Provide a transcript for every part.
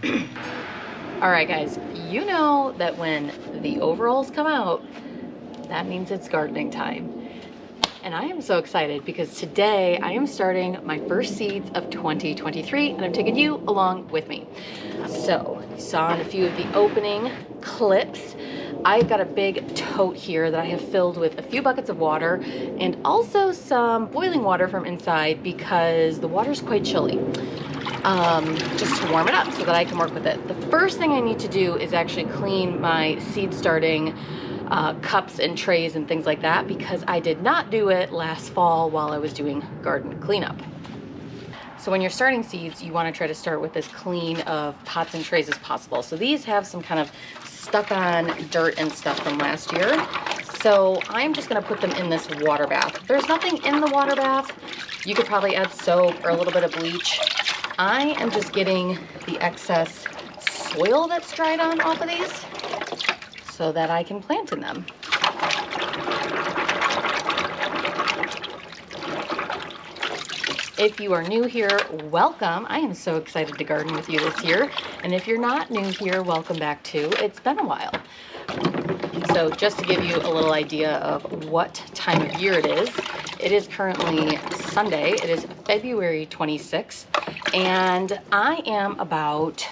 All right, guys, you know that when the overalls come out, that means it's gardening time. And I am so excited because today I am starting my first seeds of 2023 and I'm taking you along with me. So you saw in a few of the opening clips, I've got a big tote here that I have filled with a few buckets of water and also some boiling water from inside because the water's quite chilly. Just to warm it up so that I can work with it. The first thing I need to do is actually clean my seed starting cups and trays and things like that because I did not do it last fall while I was doing garden cleanup. So when you're starting seeds, you want to try to start with as clean of pots and trays as possible. So these have some kind of stuck on dirt and stuff from last year. So I'm just going to put them in this water bath. If there's nothing in the water bath, you could probably add soap or a little bit of bleach. I am just getting the excess soil that's dried on off of these so that I can plant in them. If you are new here, welcome. I am so excited to garden with you this year. And if you're not new here, welcome back too. It's been a while. So just to give you a little idea of what time of year it is currently Sunday. It is February 26th. And I am about,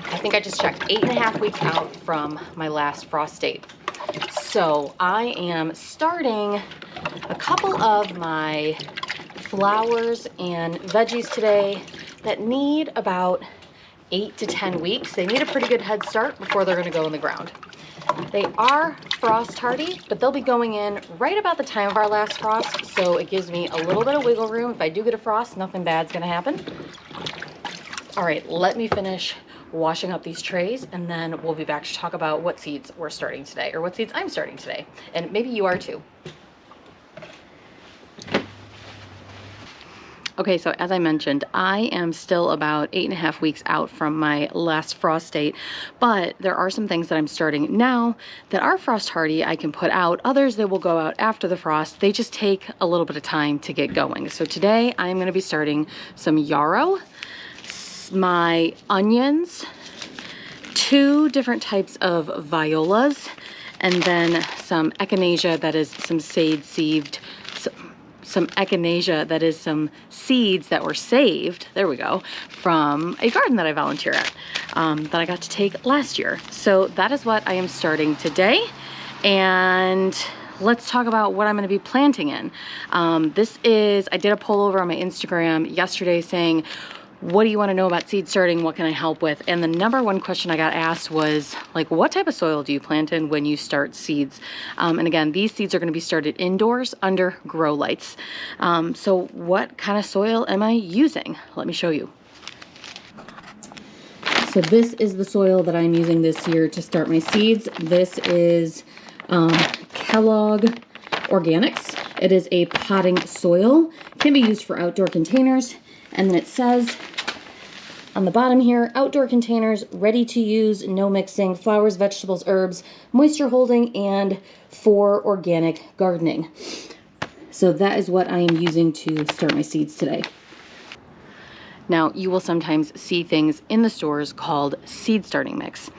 I think I just checked, 8.5 weeks out from my last frost date. So I am starting a couple of my flowers and veggies today that need about 8 to 10 weeks. They need a pretty good head start before they're going to go in the ground. They are frost hardy, but they'll be going in right about the time of our last frost, so it gives me a little bit of wiggle room. If I do get a frost, nothing bad's going to happen. All right, let me finish washing up these trays, and then we'll be back to talk about what seeds we're starting today, or what seeds I'm starting today, and maybe you are too. Okay, so as I mentioned, I am still about 8.5 weeks out from my last frost date, but there are some things that I'm starting now that are frost hardy I can put out. Others that will go out after the frost. They just take a little bit of time to get going. So today I'm going to be starting some yarrow, my onions, 2 different types of violas, and then some echinacea that is some some seeds that were saved, there we go, from a garden that I volunteer at that I got to take last year. So that is what I am starting today. And let's talk about what I'm going to be planting in. I did a poll over on my Instagram yesterday saying, what do you want to know about seed starting? What can I help with? And the number one question I got asked was, like, what type of soil do you plant in when you start seeds? And again, these seeds are going to be started indoors under grow lights. So what kind of soil am I using? Let me show you. So this is the soil that I'm using this year to start my seeds. This is Kellogg Organics. It is a potting soil. It can be used for outdoor containers. And then it says on the bottom here, outdoor containers, ready to use, no mixing, flowers, vegetables, herbs, moisture holding, and for organic gardening. So that is what I am using to start my seeds today. Now, you will sometimes see things in the stores called seed starting mix.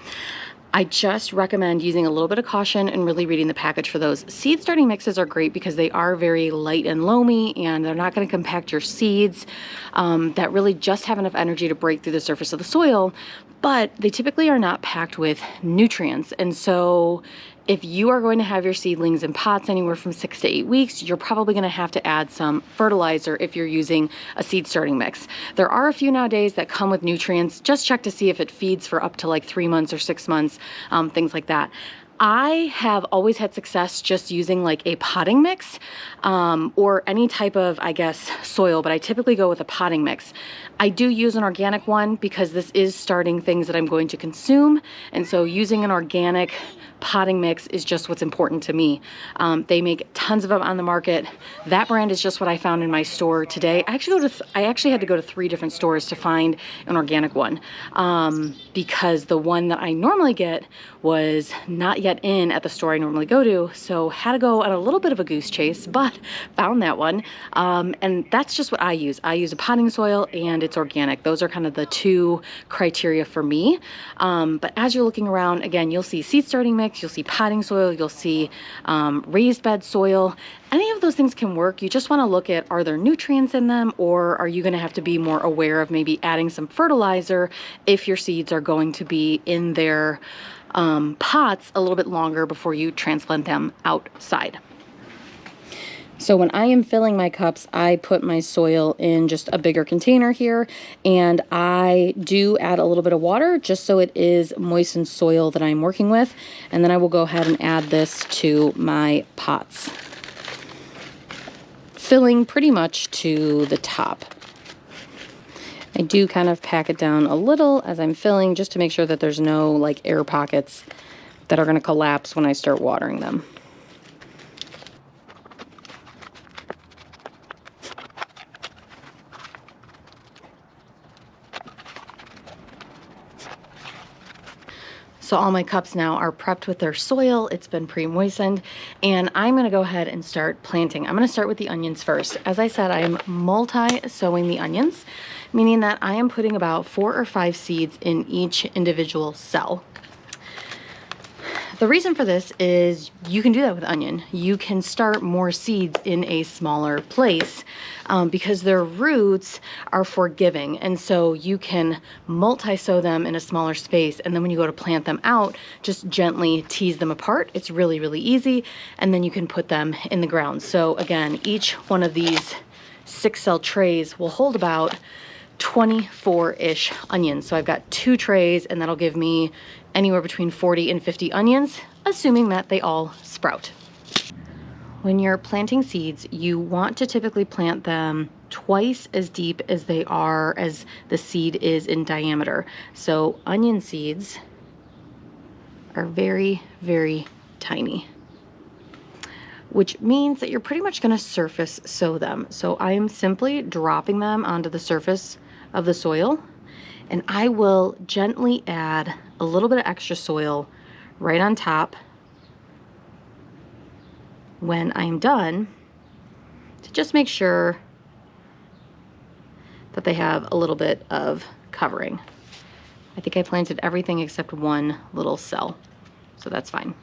I just recommend using a little bit of caution and really reading the package for those. Seed starting mixes are great because they are very light and loamy and they're not going to compact your seeds that really just have enough energy to break through the surface of the soil, but they typically are not packed with nutrients. And so if you are going to have your seedlings in pots anywhere from 6 to 8 weeks, you're probably going to have to add some fertilizer if you're using a seed starting mix. There are a few nowadays that come with nutrients. Just check to see if it feeds for up to like 3 months or 6 months, things like that. I have always had success just using like a potting mix or any type of, I guess, soil, but I typically go with a potting mix. I do use an organic one because this is starting things that I'm going to consume, and so using an organic potting mix is just what's important to me. They make tons of them on the market. That brand is just what I found in my store today. I actually had to go to 3 different stores to find an organic one because the one that I normally get was not yet in at the store I normally go to, so had to go on a little bit of a goose chase, but found that one. And that's just what I use. I use a potting soil and it's organic. Those are kind of the two criteria for me. But as you're looking around, again, you'll see seed starting mix, you'll see potting soil, you'll see raised bed soil. Any of those things can work. You just want to look at, are there nutrients in them, or are you going to have to be more aware of maybe adding some fertilizer if your seeds are going to be in their pots a little bit longer before you transplant them outside. So when I am filling my cups, I put my soil in just a bigger container here, and I do add a little bit of water just so it is moistened soil that I'm working with, and then I will go ahead and add this to my pots, filling pretty much to the top. I do kind of pack it down a little as I'm filling just to make sure that there's no like air pockets that are going to collapse when I start watering them. So all my cups now are prepped with their soil. It's been pre-moistened, and I'm gonna go ahead and start planting. I'm gonna start with the onions first. As I said, I'm multi-sowing the onions, meaning that I am putting about 4 or 5 seeds in each individual cell. The reason for this is you can do that with onion. You can start more seeds in a smaller place because their roots are forgiving. And so you can multi-sow them in a smaller space. And then when you go to plant them out, just gently tease them apart. It's really, really easy. And then you can put them in the ground. So again, each one of these 6-cell trays will hold about 24-ish onions. So I've got 2 trays, and that'll give me anywhere between 40 and 50 onions, assuming that they all sprout. When you're planting seeds, you want to typically plant them twice as deep as they are as the seed is in diameter. So onion seeds are very, very tiny, which means that you're pretty much going to surface sow them. So I am simply dropping them onto the surface of the soil, and I will gently add a little bit of extra soil right on top when I'm done, to just make sure that they have a little bit of covering. I think I planted everything except one little cell, so that's fine.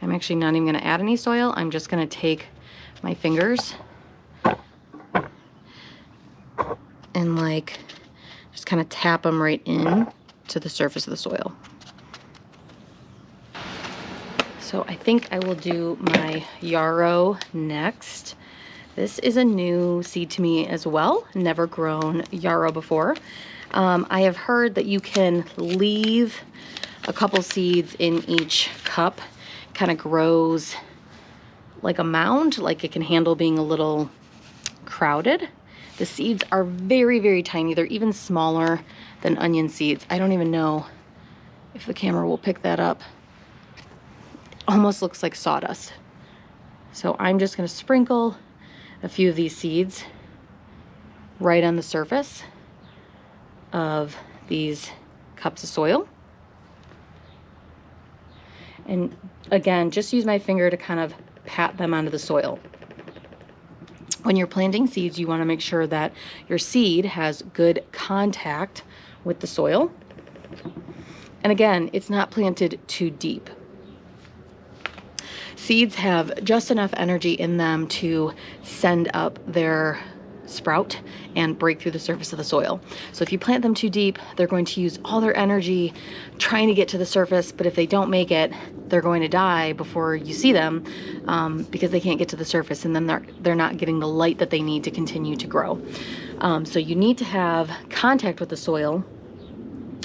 I'm actually not even going to add any soil. I'm just going to take my fingers and like just kind of tap them right in to the surface of the soil. So I think I will do my yarrow next. This is a new seed to me as well. Never grown yarrow before. I have heard that you can leave a couple seeds in each cup. Kind of grows like a mound, like it can handle being a little crowded. The seeds are very, very tiny. They're even smaller than onion seeds. I don't even know if the camera will pick that up. It almost looks like sawdust. So I'm just going to sprinkle a few of these seeds right on the surface of these cups of soil. And again, just use my finger to kind of pat them onto the soil. When you're planting seeds, you want to make sure that your seed has good contact with the soil. And again, it's not planted too deep. Seeds have just enough energy in them to send up their sprout and break through the surface of the soil. So if you plant them too deep, they're going to use all their energy trying to get to the surface, but if they don't make it, they're going to die before you see them because they can't get to the surface, and then they're not getting the light that they need to continue to grow. So you need to have contact with the soil,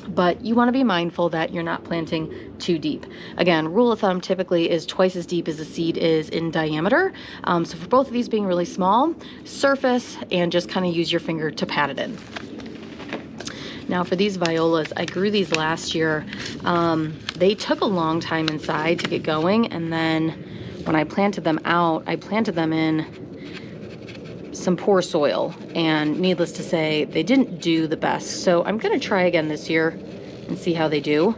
but you want to be mindful that you're not planting too deep. Again, rule of thumb typically is twice as deep as the seed is in diameter. So for both of these being really small, surface and just kind of use your finger to pat it in. Now for these violas, I grew these last year. They took a long time inside to get going, and then when I planted them out, I planted them in some poor soil, and needless to say, they didn't do the best. So I'm gonna try again this year and see how they do.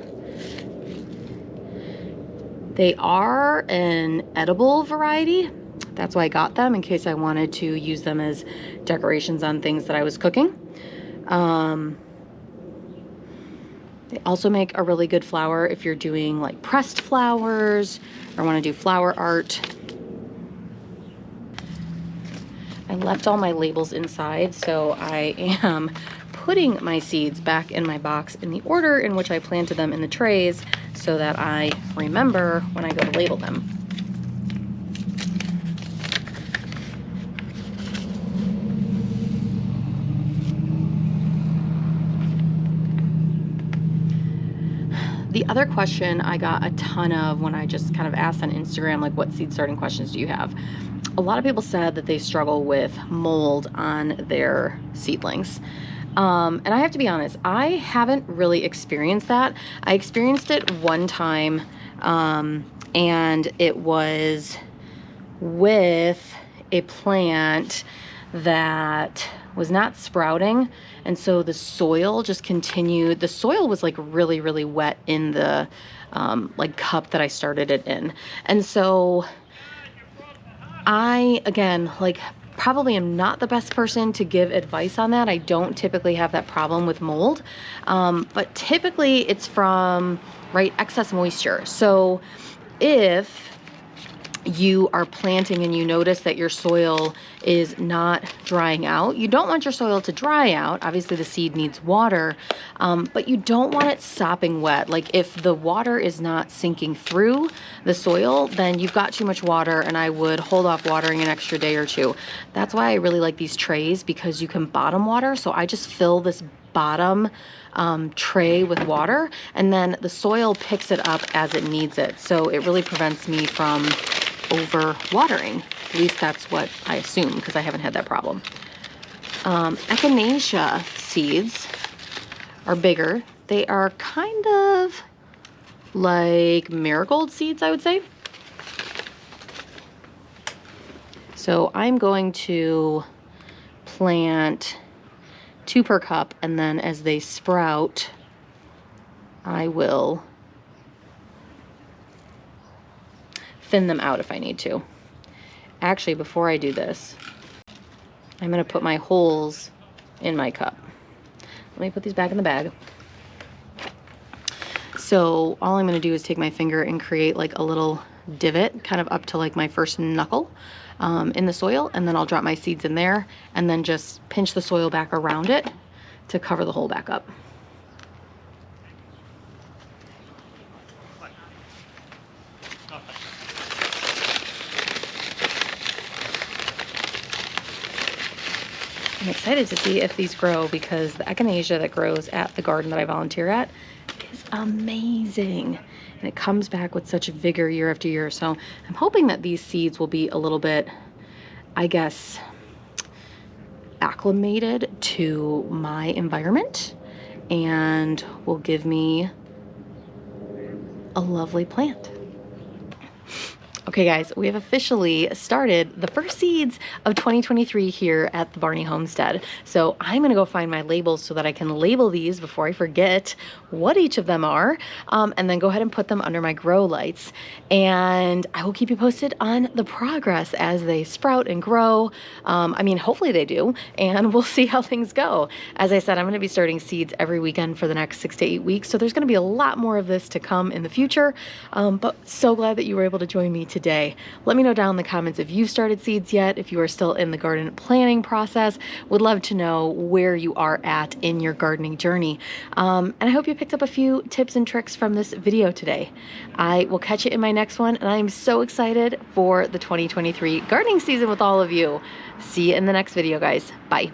They are an edible variety. That's why I got them, in case I wanted to use them as decorations on things that I was cooking. They also make a really good flower if you're doing like pressed flowers or want to do flower art. I left all my labels inside, so I am putting my seeds back in my box in the order in which I planted them in the trays so that I remember when I go to label them. The other question I got a ton of when I just kind of asked on Instagram, like, what seed starting questions do you have? A lot of people said that they struggle with mold on their seedlings. And I have to be honest, I haven't really experienced that. I experienced it one time, and it was with a plant that was not sprouting, and so the soil just continued. The soil was like really, really wet in the like cup that I started it in, and so I, again, like, probably am not the best person to give advice on that. I don't typically have that problem with mold, but typically it's from, right, excess moisture. So if you are planting and you notice that your soil is not drying out, you don't want your soil to dry out. Obviously the seed needs water, but you don't want it sopping wet. Like, if the water is not sinking through the soil, then you've got too much water, and I would hold off watering an extra day or two. That's why I really like these trays, because you can bottom water. So I just fill this bottom tray with water, and then the soil picks it up as it needs it. So it really prevents me from over watering. At least that's what I assume, because I haven't had that problem. Echinacea seeds are bigger. They are kind of like marigold seeds, I would say. So I'm going to plant 2 per cup, and then as they sprout, I will thin them out if I need to. Actually, before I do this, I'm gonna put my holes in my cup. Let me put these back in the bag. So all I'm gonna do is take my finger and create like a little divot, kind of up to like my first knuckle in the soil, and then I'll drop my seeds in there and then just pinch the soil back around it to cover the hole back up. I'm excited to see if these grow, because the echinacea that grows at the garden that I volunteer at is amazing. And it comes back with such vigor year after year. So I'm hoping that these seeds will be a little bit, I guess, acclimated to my environment and will give me a lovely plant. Okay guys, we have officially started the first seeds of 2023 here at the Barney Homestead. So I'm gonna go find my labels so that I can label these before I forget what each of them are, and then go ahead and put them under my grow lights. And I will keep you posted on the progress as they sprout and grow. I mean, hopefully they do, and we'll see how things go. As I said, I'm gonna be starting seeds every weekend for the next 6 to 8 weeks. So there's gonna be a lot more of this to come in the future, but so glad that you were able to join me today. Let me know down in the comments if you've started seeds yet, if you are still in the garden planning process. Would love to know where you are at in your gardening journey. And I hope you picked up a few tips and tricks from this video today. I will catch you in my next one, and I am so excited for the 2023 gardening season with all of you. See you in the next video, guys. Bye.